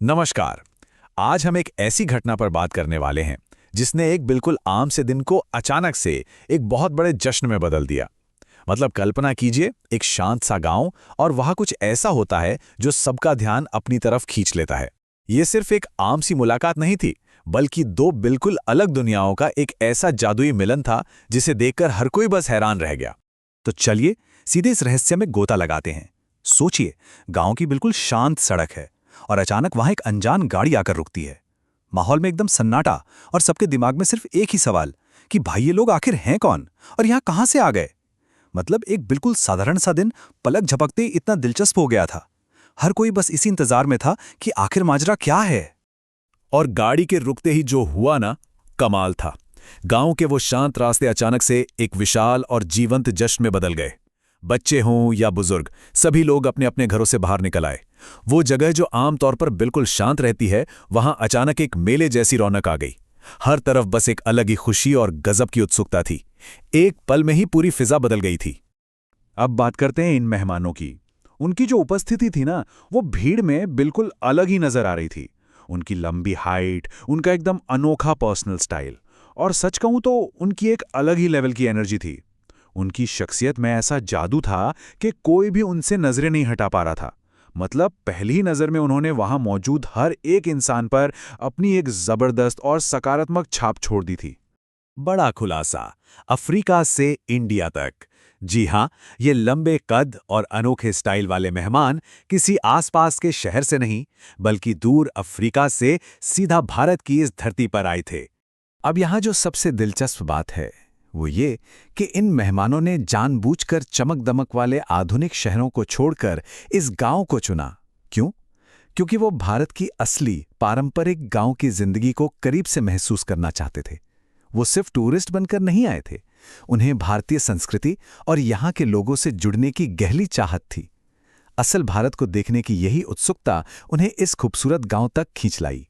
नमस्कार। आज हम एक ऐसी घटना पर बात करने वाले हैं जिसने एक बिल्कुल आम से दिन को अचानक से एक बहुत बड़े जश्न में बदल दिया। मतलब कल्पना कीजिए, एक शांत सा गांव और वहां कुछ ऐसा होता है जो सबका ध्यान अपनी तरफ खींच लेता है। ये सिर्फ एक आम सी मुलाकात नहीं थी, बल्कि दो बिल्कुल अलग दुनियाओं का एक ऐसा जादुई मिलन था जिसे देखकर हर कोई बस हैरान रह गया। तो चलिए सीधे इस रहस्य में गोता लगाते हैं। सोचिए, गांव की बिल्कुल शांत सड़क है और अचानक वहां एक अनजान गाड़ी आकर रुकती है। माहौल में एकदम सन्नाटा और सबके दिमाग में सिर्फ एक ही सवाल कि भाई ये लोग आखिर हैं कौन और यहाँ कहाँ से आ गए। मतलब एक बिल्कुल साधारण सा दिन पलक झपकते ही इतना दिलचस्प हो गया था। हर कोई बस इसी इंतजार में था कि आखिर माजरा क्या है। और गाड़ी के रुकते ही जो हुआ ना, कमाल था। गांव के वो शांत रास्ते अचानक से एक विशाल और जीवंत जश्न में बदल गए। बच्चे हों या बुजुर्ग, सभी लोग अपने अपने घरों से बाहर निकल आए। वो जगह जो आमतौर पर बिल्कुल शांत रहती है, वहां अचानक एक मेले जैसी रौनक आ गई। हर तरफ बस एक अलग ही खुशी और गजब की उत्सुकता थी। एक पल में ही पूरी फिजा बदल गई थी। अब बात करते हैं इन मेहमानों की। उनकी जो उपस्थिति थी ना, वो भीड़ में बिल्कुल अलग ही नजर आ रही थी। उनकी लंबी हाइट, उनका एकदम अनोखा पर्सनल स्टाइल, और सच कहूं तो उनकी एक अलग ही लेवल की एनर्जी थी। उनकी शख्सियत में ऐसा जादू था कि कोई भी उनसे नजरें नहीं हटा पा रहा था। मतलब पहली ही नजर में उन्होंने वहां मौजूद हर एक इंसान पर अपनी एक जबरदस्त और सकारात्मक छाप छोड़ दी थी। बड़ा खुलासा, अफ्रीका से इंडिया तक। जी हाँ, ये लंबे कद और अनोखे स्टाइल वाले मेहमान किसी आसपास के शहर से नहीं, बल्कि दूर अफ्रीका से सीधा भारत की इस धरती पर आए थे। अब यहाँ जो सबसे दिलचस्प बात है वो ये कि इन मेहमानों ने जानबूझकर चमक-दमक वाले आधुनिक शहरों को छोड़कर इस गांव को चुना। क्यों? क्योंकि वो भारत की असली पारंपरिक गांव की जिंदगी को करीब से महसूस करना चाहते थे। वो सिर्फ टूरिस्ट बनकर नहीं आए थे, उन्हें भारतीय संस्कृति और यहाँ के लोगों से जुड़ने की गहरी चाहत थी। असल भारत को देखने की यही उत्सुकता उन्हें इस खूबसूरत गांव तक खींच लाई।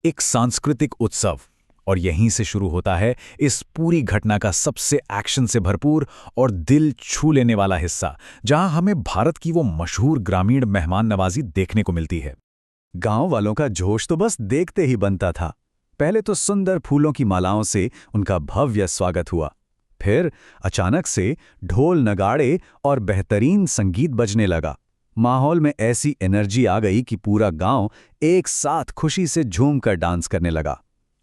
एक सांस्कृतिक उत्सव, और यहीं से शुरू होता है इस पूरी घटना का सबसे एक्शन से भरपूर और दिल छू लेने वाला हिस्सा, जहां हमें भारत की वो मशहूर ग्रामीण मेहमान नवाजी देखने को मिलती है। गांव वालों का जोश तो बस देखते ही बनता था। पहले तो सुंदर फूलों की मालाओं से उनका भव्य स्वागत हुआ। फिर अचानक से ढोल नगाड़े और बेहतरीन संगीत बजने लगा। माहौल में ऐसी एनर्जी आ गई कि पूरा गांव एक साथ खुशी से झूमकर डांस करने लगा।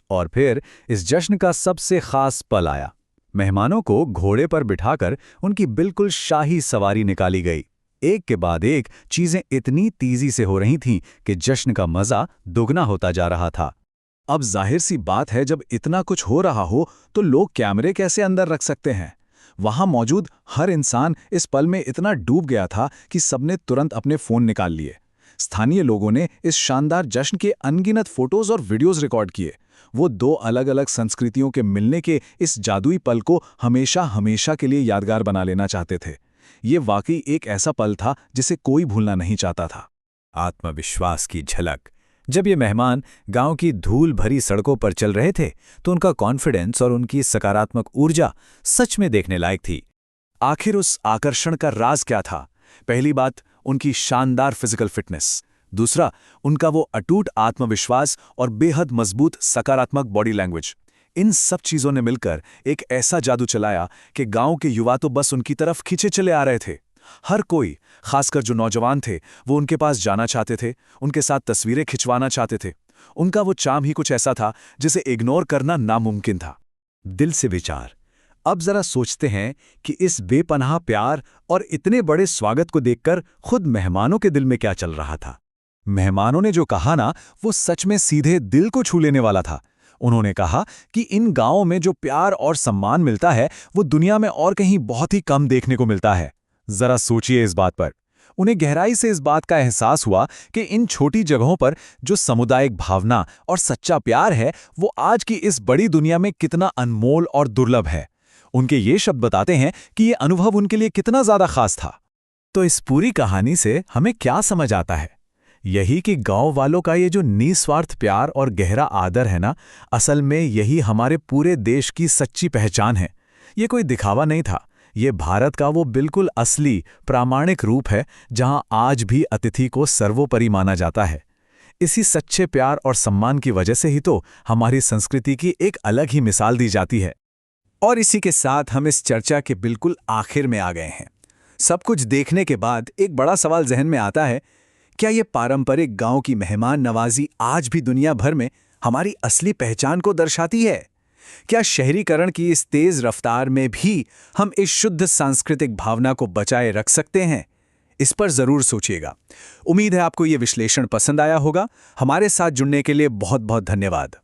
और फिर इस जश्न का सबसे खास पल आया। मेहमानों को घोड़े पर बिठाकर उनकी बिल्कुल शाही सवारी निकाली गई। एक के बाद एक चीजें इतनी तेजी से हो रही थीं कि जश्न का मजा दुगना होता जा रहा था। अब जाहिर सी बात है, जब इतना कुछ हो रहा हो तो लोग कैमरे कैसे अंदर रख सकते हैं। वहां मौजूद हर इंसान इस पल में इतना डूब गया था कि सबने तुरंत अपने फोन निकाल लिए। स्थानीय लोगों ने इस शानदार जश्न के अनगिनत फोटोज और वीडियोज रिकॉर्ड किए। वो दो अलग अलग संस्कृतियों के मिलने के इस जादुई पल को हमेशा हमेशा के लिए यादगार बना लेना चाहते थे। ये वाकई एक ऐसा पल था जिसे कोई भूलना नहीं चाहता था। आत्मविश्वास की झलक। जब ये मेहमान गांव की धूल भरी सड़कों पर चल रहे थे, तो उनका कॉन्फिडेंस और उनकी सकारात्मक ऊर्जा सच में देखने लायक थी। आखिर उस आकर्षण का राज क्या था? पहली बात, उनकी शानदार फिजिकल फिटनेस। दूसरा, उनका वो अटूट आत्मविश्वास और बेहद मजबूत सकारात्मक बॉडी लैंग्वेज। इन सब चीजों ने मिलकर एक ऐसा जादू चलाया कि गांव के युवा तो बस उनकी तरफ खींचे चले आ रहे थे। हर कोई, खासकर जो नौजवान थे, वो उनके पास जाना चाहते थे, उनके साथ तस्वीरें खिंचवाना चाहते थे। उनका वो चार्म ही कुछ ऐसा था जिसे इग्नोर करना नामुमकिन था। दिल से विचार। अब जरा सोचते हैं कि इस बेपनाह प्यार और इतने बड़े स्वागत को देखकर खुद मेहमानों के दिल में क्या चल रहा था। मेहमानों ने जो कहा ना, वो सच में सीधे दिल को छू लेने वाला था। उन्होंने कहा कि इन गांवों में जो प्यार और सम्मान मिलता है, वो दुनिया में और कहीं बहुत ही कम देखने को मिलता है। जरा सोचिए इस बात पर। उन्हें गहराई से इस बात का एहसास हुआ कि इन छोटी जगहों पर जो सामुदायिक भावना और सच्चा प्यार है, वो आज की इस बड़ी दुनिया में कितना अनमोल और दुर्लभ है। उनके ये शब्द बताते हैं कि ये अनुभव उनके लिए कितना ज्यादा खास था। तो इस पूरी कहानी से हमें क्या समझ आता है? यही कि गांव वालों का ये जो निस्वार्थ प्यार और गहरा आदर है ना, असल में यही हमारे पूरे देश की सच्ची पहचान है। ये कोई दिखावा नहीं था, ये भारत का वो बिल्कुल असली प्रामाणिक रूप है, जहां आज भी अतिथि को सर्वोपरि माना जाता है। इसी सच्चे प्यार और सम्मान की वजह से ही तो हमारी संस्कृति की एक अलग ही मिसाल दी जाती है। और इसी के साथ हम इस चर्चा के बिल्कुल आखिर में आ गए हैं। सब कुछ देखने के बाद एक बड़ा सवाल जहन में आता है, क्या ये पारंपरिक गांव की मेहमान नवाजी आज भी दुनिया भर में हमारी असली पहचान को दर्शाती है? क्या शहरीकरण की इस तेज रफ्तार में भी हम इस शुद्ध सांस्कृतिक भावना को बचाए रख सकते हैं? इस पर जरूर सोचिएगा। उम्मीद है आपको ये विश्लेषण पसंद आया होगा। हमारे साथ जुड़ने के लिए बहुत बहुत धन्यवाद।